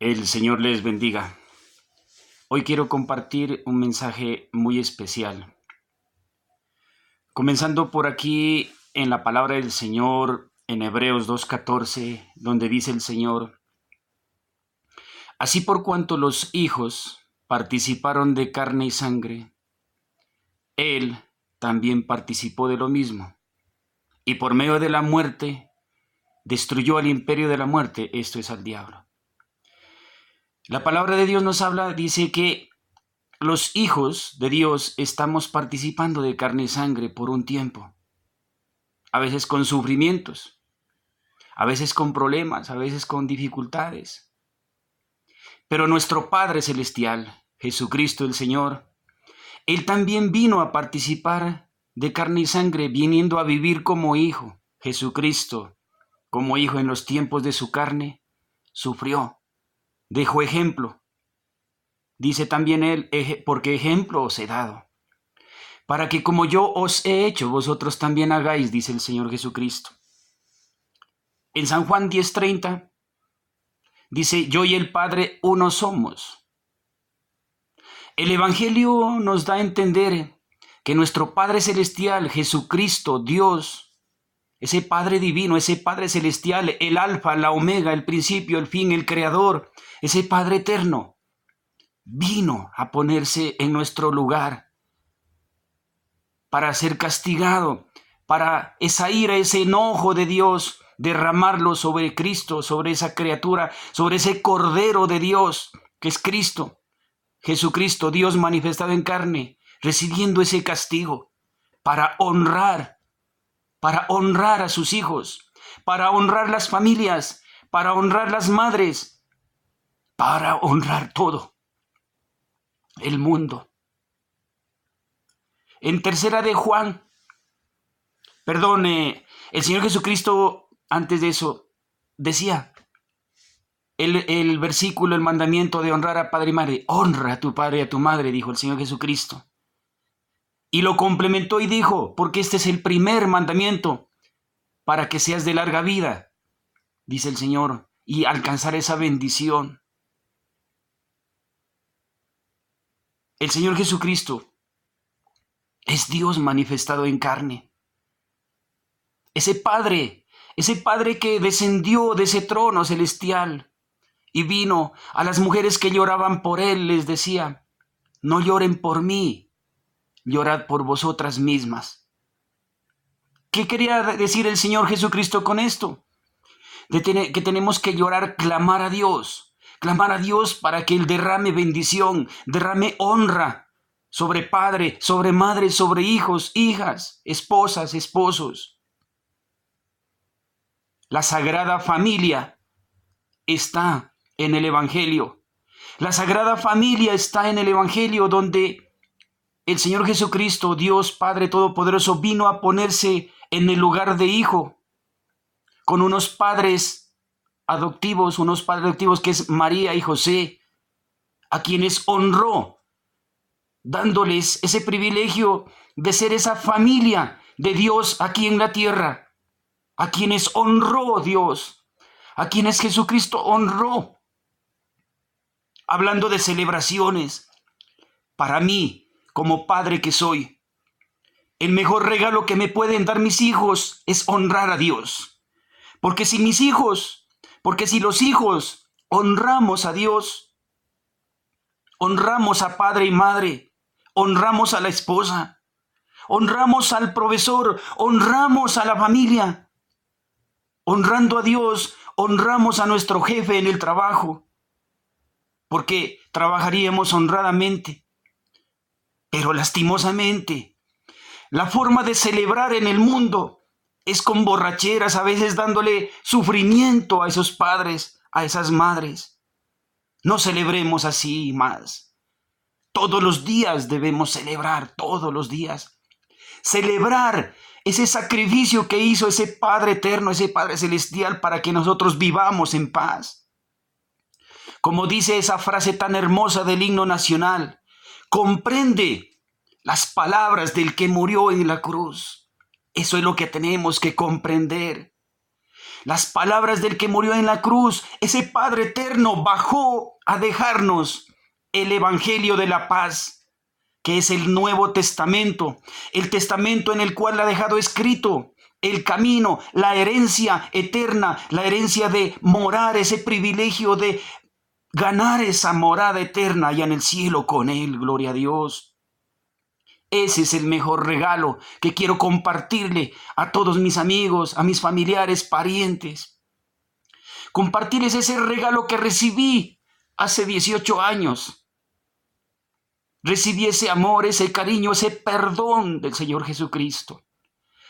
El Señor les bendiga. Hoy quiero compartir un mensaje muy especial. Comenzando por aquí en la palabra del Señor en Hebreos 2:14, donde dice el Señor: Así por cuanto los hijos participaron de carne y sangre, Él también participó de lo mismo, y por medio de la muerte destruyó al imperio de la muerte, esto es al diablo. La palabra de Dios nos habla, dice que los hijos de Dios estamos participando de carne y sangre por un tiempo, a veces con sufrimientos, a veces con problemas, a veces con dificultades. Pero nuestro Padre Celestial, Jesucristo el Señor, Él también vino a participar de carne y sangre, viniendo a vivir como hijo. Jesucristo, como hijo en los tiempos de su carne, sufrió, dejó ejemplo. Dice también Él, porque ejemplo os he dado, para que como yo os he hecho, vosotros también hagáis, dice el Señor Jesucristo. En San Juan 10:30 dice: yo y el Padre uno somos. El Evangelio nos da a entender que nuestro Padre Celestial, Jesucristo, Dios, ese Padre divino, ese Padre Celestial, el Alfa, la Omega, el principio, el fin, el Creador, ese Padre eterno, vino a ponerse en nuestro lugar para ser castigado, para esa ira, ese enojo de Dios, derramarlo sobre Cristo, sobre esa criatura, sobre ese Cordero de Dios, que es Cristo, Jesucristo, Dios manifestado en carne, recibiendo ese castigo para honrar a sus hijos, para honrar las familias, para honrar las madres, para honrar todo el mundo. En tercera de Juan, el Señor Jesucristo, antes de eso, decía el versículo, el mandamiento de honrar a padre y madre: honra a tu padre y a tu madre, dijo el Señor Jesucristo. Y lo complementó y dijo: porque este es el primer mandamiento para que seas de larga vida, dice el Señor, y alcanzar esa bendición. El Señor Jesucristo es Dios manifestado en carne. Ese Padre que descendió de ese trono celestial y vino a las mujeres que lloraban por Él, les decía: no lloren por mí, llorad por vosotras mismas. ¿Qué quería decir el Señor Jesucristo con esto? Que tenemos que llorar, clamar a Dios para que Él derrame bendición, derrame honra sobre padre, sobre madre, sobre hijos, hijas, esposas, esposos. La Sagrada Familia está en el Evangelio. La Sagrada Familia está en el Evangelio, donde el Señor Jesucristo, Dios Padre Todopoderoso, vino a ponerse en el lugar de hijo, con unos padres adoptivos que es María y José, a quienes honró, dándoles ese privilegio de ser esa familia de Dios aquí en la tierra, a quienes honró Dios, a quienes Jesucristo honró. Hablando de celebraciones, para mí, como padre que soy, el mejor regalo que me pueden dar mis hijos es honrar a Dios. Porque si los hijos honramos a Dios, honramos a padre y madre, honramos a la esposa, honramos al profesor, honramos a la familia. Honrando a Dios, honramos a nuestro jefe en el trabajo, porque trabajaríamos honradamente. Pero lastimosamente, la forma de celebrar en el mundo es con borracheras, a veces dándole sufrimiento a esos padres, a esas madres. No celebremos así más. Todos los días debemos celebrar, todos los días. Celebrar ese sacrificio que hizo ese Padre eterno, ese Padre celestial, para que nosotros vivamos en paz. Como dice esa frase tan hermosa del himno nacional: comprende las palabras del que murió en la cruz. Eso es lo que tenemos que comprender. Las palabras del que murió en la cruz, ese Padre eterno bajó a dejarnos el Evangelio de la paz, que es el Nuevo Testamento, el testamento en el cual ha dejado escrito el camino, la herencia eterna, la herencia de morar, ese privilegio de ganar esa morada eterna allá en el cielo con Él, gloria a Dios. Ese es el mejor regalo que quiero compartirle a todos mis amigos, a mis familiares, parientes. Compartirles ese regalo que recibí hace 18 años. Recibí ese amor, ese cariño, ese perdón del Señor Jesucristo.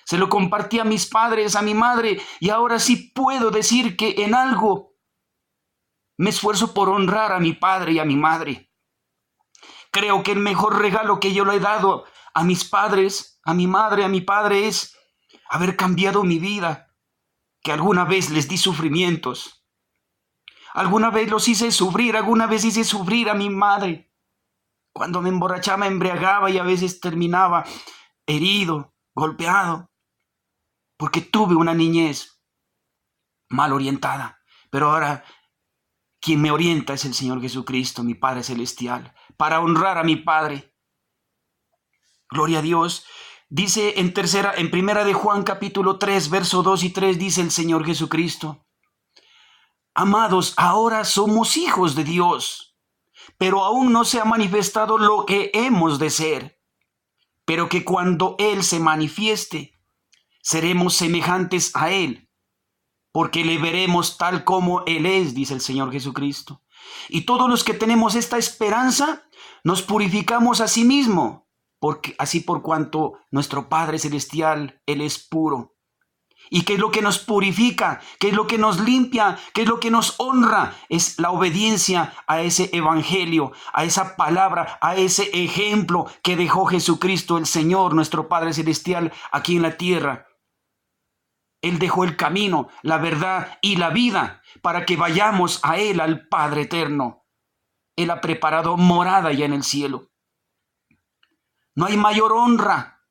Se lo compartí a mis padres, a mi madre, y ahora sí puedo decir que en algo me esfuerzo por honrar a mi padre y a mi madre. Creo que el mejor regalo que yo le he dado a mis padres, a mi madre, a mi padre es haber cambiado mi vida, que alguna vez les di sufrimientos. Alguna vez los hice sufrir, alguna vez hice sufrir a mi madre. Cuando me emborrachaba, me embriagaba y a veces terminaba herido, golpeado, porque tuve una niñez mal orientada. Pero ahora quien me orienta es el Señor Jesucristo, mi Padre Celestial, para honrar a mi Padre. Gloria a Dios. Dice en primera de Juan capítulo 3, verso 2 y 3, dice el Señor Jesucristo: amados, ahora somos hijos de Dios, pero aún no se ha manifestado lo que hemos de ser. Pero que cuando Él se manifieste, seremos semejantes a Él, porque le veremos tal como Él es, dice el Señor Jesucristo. Y todos los que tenemos esta esperanza, nos purificamos a sí mismo, porque así por cuanto nuestro Padre Celestial, Él es puro. ¿Y qué es lo que nos purifica? ¿Qué es lo que nos limpia? ¿Qué es lo que nos honra? Es la obediencia a ese evangelio, a esa palabra, a ese ejemplo que dejó Jesucristo, el Señor, nuestro Padre Celestial, aquí en la tierra. Él dejó el camino, la verdad y la vida para que vayamos a Él, al Padre eterno. Él ha preparado morada ya en el cielo. No hay mayor honra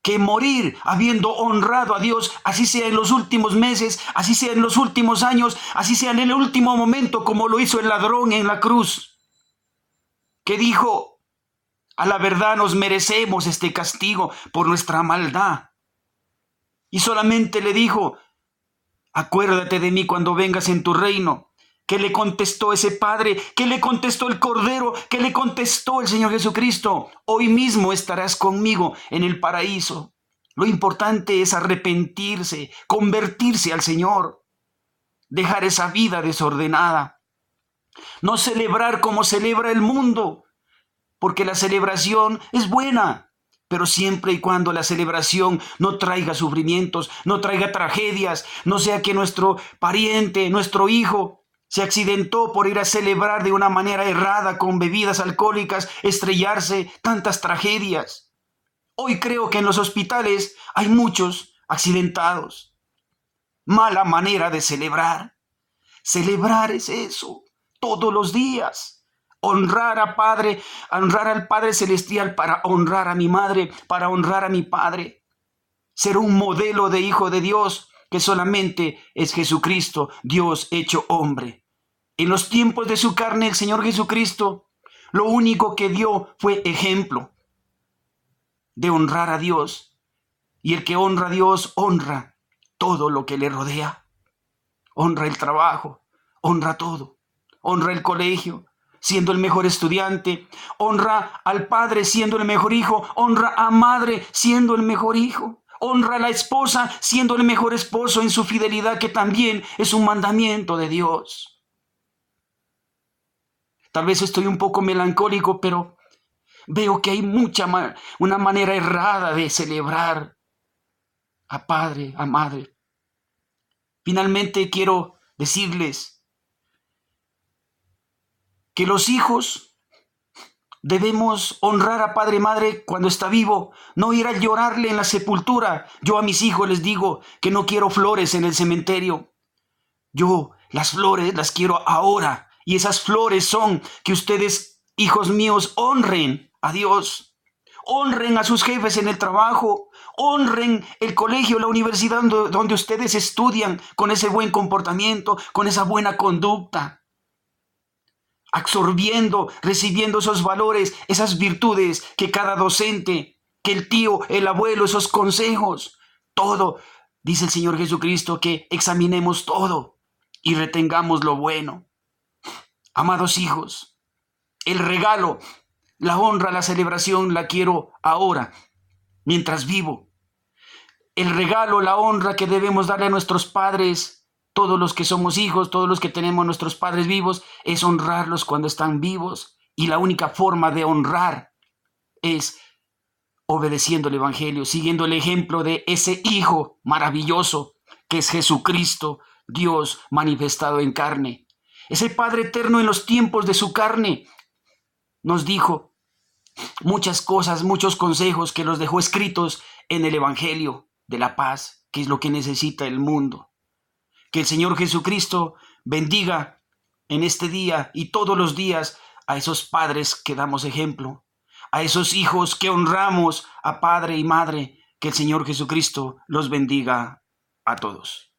que morir habiendo honrado a Dios, así sea en los últimos meses, así sea en los últimos años, así sea en el último momento, como lo hizo el ladrón en la cruz, que dijo: a la verdad nos merecemos este castigo por nuestra maldad. Y solamente le dijo: acuérdate de mí cuando vengas en tu reino. ¿Qué le contestó ese padre? ¿Qué le contestó el Cordero? ¿Qué le contestó el Señor Jesucristo? Hoy mismo estarás conmigo en el paraíso. Lo importante es arrepentirse, convertirse al Señor, dejar esa vida desordenada. No celebrar como celebra el mundo, porque la celebración es buena, pero siempre y cuando la celebración no traiga sufrimientos, no traiga tragedias, no sea que nuestro pariente, nuestro hijo, se accidentó por ir a celebrar de una manera errada con bebidas alcohólicas, estrellarse, tantas tragedias. Hoy creo que en los hospitales hay muchos accidentados. Mala manera de celebrar. Celebrar es eso, todos los días. Honrar a Padre, honrar al Padre Celestial para honrar a mi madre, para honrar a mi padre. Ser un modelo de hijo de Dios, que solamente es Jesucristo, Dios hecho hombre. En los tiempos de su carne, el Señor Jesucristo, lo único que dio fue ejemplo de honrar a Dios. Y el que honra a Dios, honra todo lo que le rodea. Honra el trabajo, honra todo. Honra el colegio, siendo el mejor estudiante. Honra al padre, siendo el mejor hijo. Honra a madre, siendo el mejor hijo. Honra a la esposa, siendo el mejor esposo en su fidelidad, que también es un mandamiento de Dios. Tal vez estoy un poco melancólico, pero veo que hay una manera errada de celebrar a padre, a madre. Finalmente quiero decirles que los hijos debemos honrar a padre y madre cuando está vivo, no ir a llorarle en la sepultura. Yo a mis hijos les digo que no quiero flores en el cementerio. Yo las flores las quiero ahora. Y esas flores son que ustedes, hijos míos, honren a Dios. Honren a sus jefes en el trabajo. honren el colegio, la universidad donde ustedes estudian con ese buen comportamiento, con esa buena conducta, absorbiendo, recibiendo esos valores, esas virtudes que cada docente, que el tío, el abuelo, esos consejos, todo. Dice el Señor Jesucristo que examinemos todo y retengamos lo bueno. Amados hijos, el regalo, la honra, la celebración la quiero ahora, mientras vivo. El regalo, la honra que debemos darle a nuestros padres, todos los que somos hijos, todos los que tenemos nuestros padres vivos, es honrarlos cuando están vivos. Y la única forma de honrar es obedeciendo el Evangelio, siguiendo el ejemplo de ese Hijo maravilloso que es Jesucristo, Dios manifestado en carne. Ese Padre eterno en los tiempos de su carne nos dijo muchas cosas, muchos consejos que los dejó escritos en el Evangelio de la paz, que es lo que necesita el mundo. Que el Señor Jesucristo bendiga en este día y todos los días a esos padres que damos ejemplo, a esos hijos que honramos a padre y madre. Que el Señor Jesucristo los bendiga a todos.